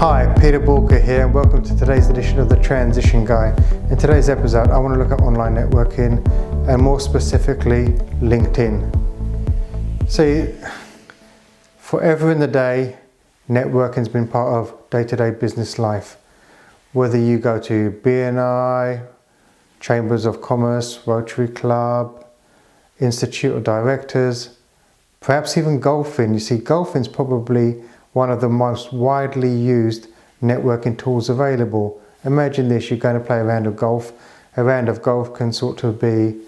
Hi, Peter Walker here and welcome to today's edition of The Transition Guy. In today's episode I want to look at online networking and more specifically LinkedIn. See, forever in the day networking's been part of day-to-day business life. Whether you go to BNI, Chambers of Commerce, Rotary Club, Institute of Directors, perhaps even golfing. You see, golfing's probably one of the most widely used networking tools available. Imagine this, you're going to play a round of golf. A round of golf can sort of be,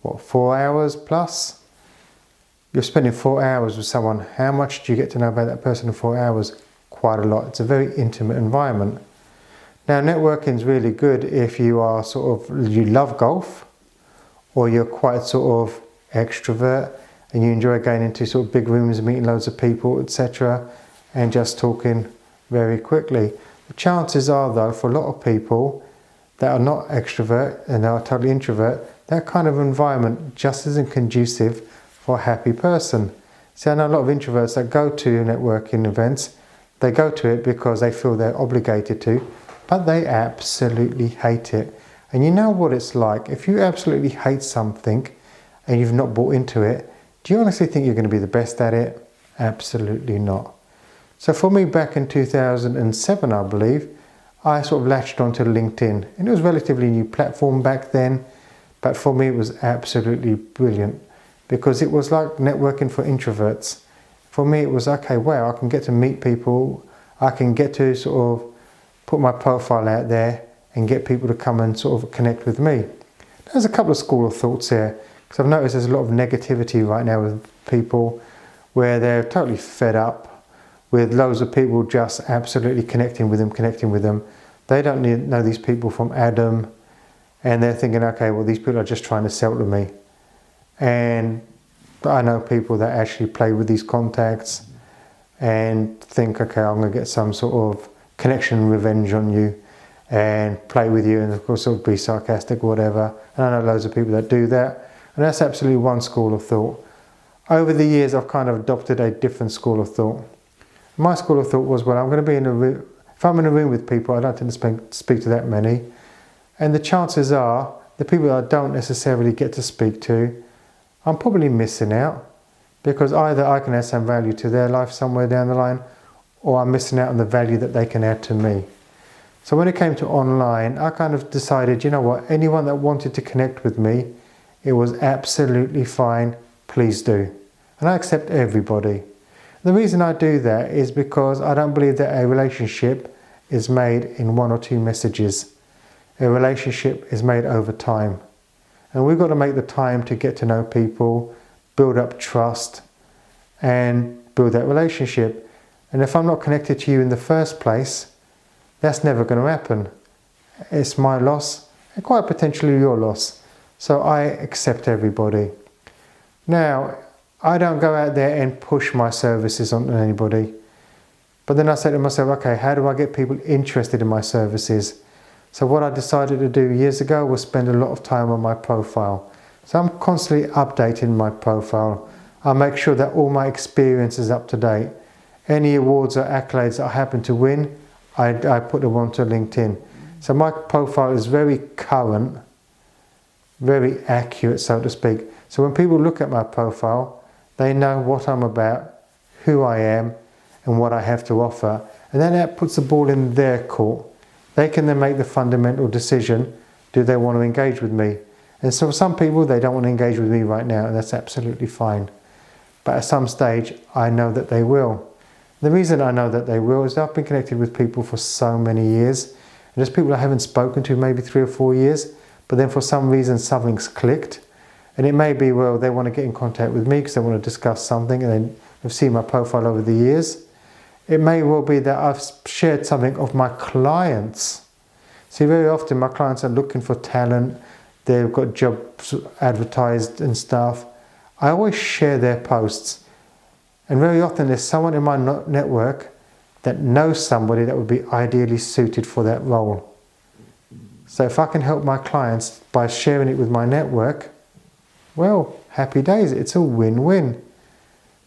4 hours plus? You're spending 4 hours with someone. How much do you get to know about that person in 4 hours? Quite a lot. It's a very intimate environment. Now, networking is really good if you are you love golf, or you're quite sort of extrovert and you enjoy going into sort of big rooms, meeting loads of people, etc., and just talking very quickly. The chances are though, for a lot of people that are not extrovert and are totally introvert, that kind of environment just isn't conducive for a happy person. See, I know a lot of introverts that go to networking events. They go to it because they feel they're obligated to, but they absolutely hate it. And you know what it's like, if you absolutely hate something and you've not bought into it, do you honestly think you're going to be the best at it? Absolutely not. So for me, back in 2007, I believe, I sort of latched onto LinkedIn. And it was a relatively new platform back then, but for me it was absolutely brilliant because it was like networking for introverts. For me it was, okay, wow, I can get to meet people, I can get to sort of put my profile out there and get people to come and sort of connect with me. There's a couple of school of thoughts here, because I've noticed there's a lot of negativity right now with people where they're totally fed up with loads of people just absolutely connecting with them. They don't know these people from Adam, and they're thinking, okay, well, these people are just trying to sell to me. And I know people that actually play with these contacts and think, okay, I'm going to get some sort of connection revenge on you and play with you, and of course it'll be sarcastic or whatever. And I know loads of people that do that, and that's absolutely one school of thought. Over the years I've kind of adopted a different school of thought. My school of thought was, well, I'm going to be in a room. If I'm in a room with people, I don't tend to speak to that many. And the chances are, the people that I don't necessarily get to speak to, I'm probably missing out. Because either I can add some value to their life somewhere down the line, or I'm missing out on the value that they can add to me. So when it came to online, I kind of decided, you know what, anyone that wanted to connect with me, it was absolutely fine, please do. And I accept everybody. The reason I do that is because I don't believe that a relationship is made in 1 or 2 messages. A relationship is made over time. And we've got to make the time to get to know people, build up trust, and build that relationship. And if I'm not connected to you in the first place, that's never going to happen. It's my loss, and quite potentially your loss. So I accept everybody. Now, I don't go out there and push my services on anybody. But then I say to myself, okay, how do I get people interested in my services? So what I decided to do years ago was spend a lot of time on my profile. So I'm constantly updating my profile. I make sure that all my experience is up to date. Any awards or accolades that I happen to win, I put them onto LinkedIn. So my profile is very current, very accurate, so to speak. So when people look at my profile, they know what I'm about, who I am, and what I have to offer. And then that puts the ball in their court. They can then make the fundamental decision, do they want to engage with me? And so for some people, they don't want to engage with me right now, and that's absolutely fine. But at some stage, I know that they will. The reason I know that they will is that I've been connected with people for so many years. And there's people I haven't spoken to maybe 3 or 4 years, but then for some reason something's clicked. And it may be, well, they want to get in contact with me because they want to discuss something, and then they've seen my profile over the years. It may well be that I've shared something of my clients. See, very often my clients are looking for talent. They've got jobs advertised and stuff. I always share their posts. And very often there's someone in my network that knows somebody that would be ideally suited for that role. So if I can help my clients by sharing it with my network, well, happy days, it's a win-win.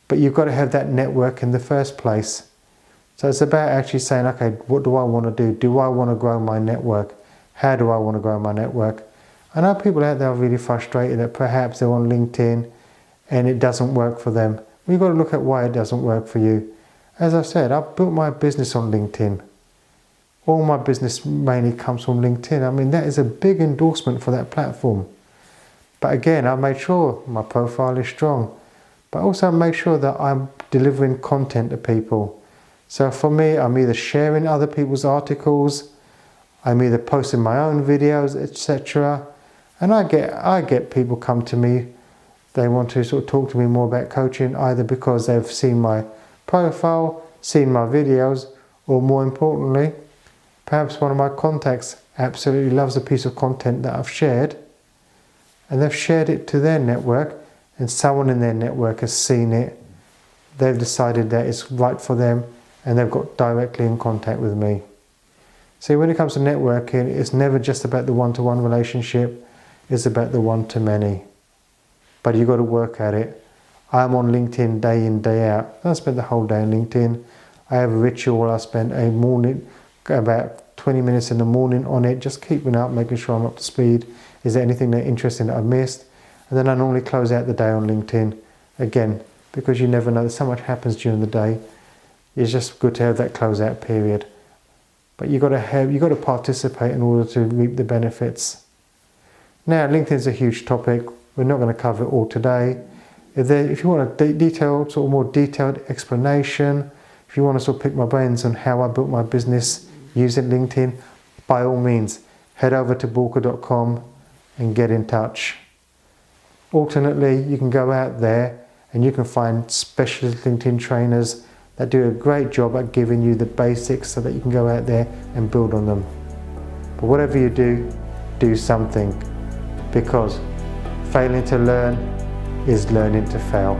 But you've got to have that network in the first place. So it's about actually saying, okay, what do I want to do? Do I want to grow my network? How do I want to grow my network? I know people out there are really frustrated that perhaps they're on LinkedIn and it doesn't work for them. You've got to look at why it doesn't work for you. As I've said, I've built my business on LinkedIn. All my business mainly comes from LinkedIn. I mean, that is a big endorsement for that platform. But again, I made sure my profile is strong, but also make sure that I'm delivering content to people. So for me, I'm either sharing other people's articles, I'm either posting my own videos, etc. And I get people come to me, they want to sort of talk to me more about coaching, either because they've seen my profile, seen my videos, or more importantly, perhaps one of my contacts absolutely loves a piece of content that I've shared, and they've shared it to their network, and someone in their network has seen it, they've decided that it's right for them, and they've got directly in contact with me. See, when it comes to networking, it's never just about the one-to-one relationship, it's about the one-to-many. But you've got to work at it. I'm on LinkedIn day in, day out. I spend the whole day on LinkedIn. I have a ritual. I spend a morning, about 20 minutes in the morning on it, just keeping up, making sure I'm up to speed. Is there anything that interesting that I've missed? And then I normally close out the day on LinkedIn. Again, because you never know, so much happens during the day. It's just good to have that close-out period. But you've got to participate in order to reap the benefits. Now, LinkedIn's a huge topic. We're not going to cover it all today. If you want a more detailed explanation, if you want to sort of pick my brains on how I built my business using LinkedIn, by all means, head over to Bulker.com and get in touch. Alternately, you can go out there and you can find specialist LinkedIn trainers that do a great job at giving you the basics so that you can go out there and build on them. But whatever you do, do something, because failing to learn is learning to fail.